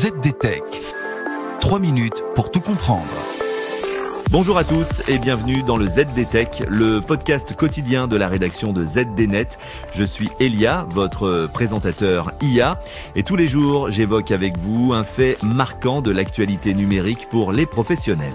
ZDTech. 3 minutes pour tout comprendre. Bonjour à tous et bienvenue dans le ZDTech, le podcast quotidien de la rédaction de ZDNet. Je suis Elia, votre présentateur IA, et tous les jours j'évoque avec vous un fait marquant de l'actualité numérique pour les professionnels.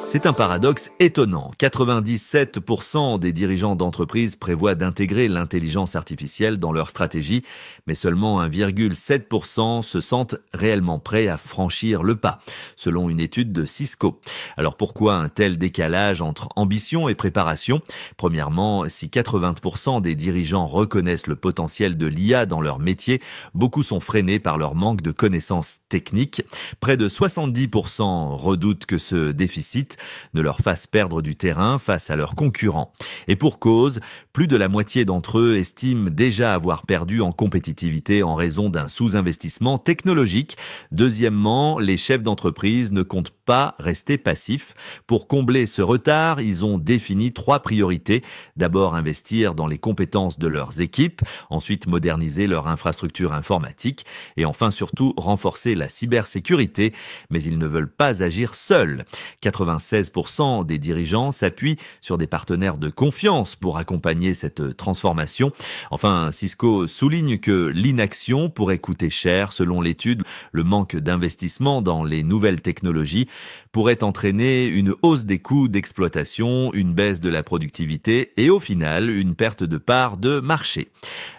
C'est un paradoxe étonnant. 97% des dirigeants d'entreprises prévoient d'intégrer l'intelligence artificielle dans leur stratégie, mais seulement 1,7% se sentent réellement prêts à franchir le pas, selon une étude de Cisco. Alors pourquoi un tel décalage entre ambition et préparation ? Premièrement, si 80% des dirigeants reconnaissent le potentiel de l'IA dans leur métier, beaucoup sont freinés par leur manque de connaissances techniques. Près de 70% redoutent que ce déficit ne leur fasse perdre du terrain face à leurs concurrents. Et pour cause, plus de la moitié d'entre eux estiment déjà avoir perdu en compétitivité en raison d'un sous-investissement technologique. Deuxièmement, les chefs d'entreprise ne comptent pas rester passifs. Pour combler ce retard, ils ont défini 3 priorités. D'abord, investir dans les compétences de leurs équipes, ensuite moderniser leur infrastructure informatique et enfin surtout renforcer la cybersécurité. Mais ils ne veulent pas agir seuls. 96% des dirigeants s'appuient sur des partenaires de confiance pour accompagner cette transformation. Enfin, Cisco souligne que l'inaction pourrait coûter cher. Selon l'étude, le manque d'investissement dans les nouvelles technologies pourrait entraîner une hausse des coûts d'exploitation, une baisse de la productivité et au final, une perte de part de marché.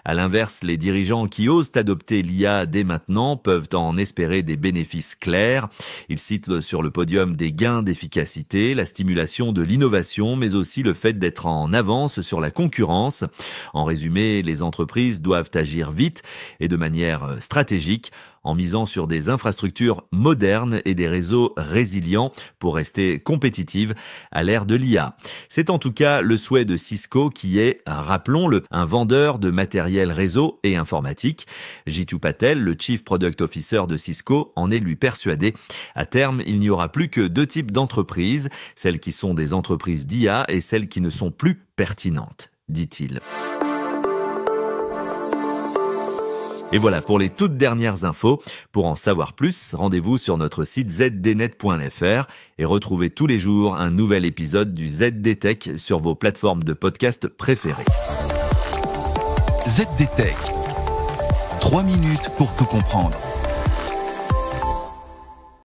À l'inverse, les dirigeants qui osent adopter l'IA dès maintenant peuvent en espérer des bénéfices clairs. Ils citent sur le podium des gains d'efficacité, la stimulation de l'innovation, mais aussi le fait d'être en avance sur la concurrence. En résumé, les entreprises doivent agir vite et de manière stratégique, en misant sur des infrastructures modernes et des réseaux résilients pour rester compétitives à l'ère de l'IA. C'est en tout cas le souhait de Cisco qui est, rappelons-le, un vendeur de matériel réseau et informatique. Jeetu Patel, le Chief Product Officer de Cisco, en est lui persuadé. À terme, il n'y aura plus que 2 types d'entreprises, celles qui sont des entreprises d'IA et celles qui ne sont plus pertinentes, dit-il. Et voilà pour les toutes dernières infos. Pour en savoir plus, rendez-vous sur notre site zdnet.fr et retrouvez tous les jours un nouvel épisode du ZDTech sur vos plateformes de podcast préférées. ZDTech. 3 minutes pour tout comprendre.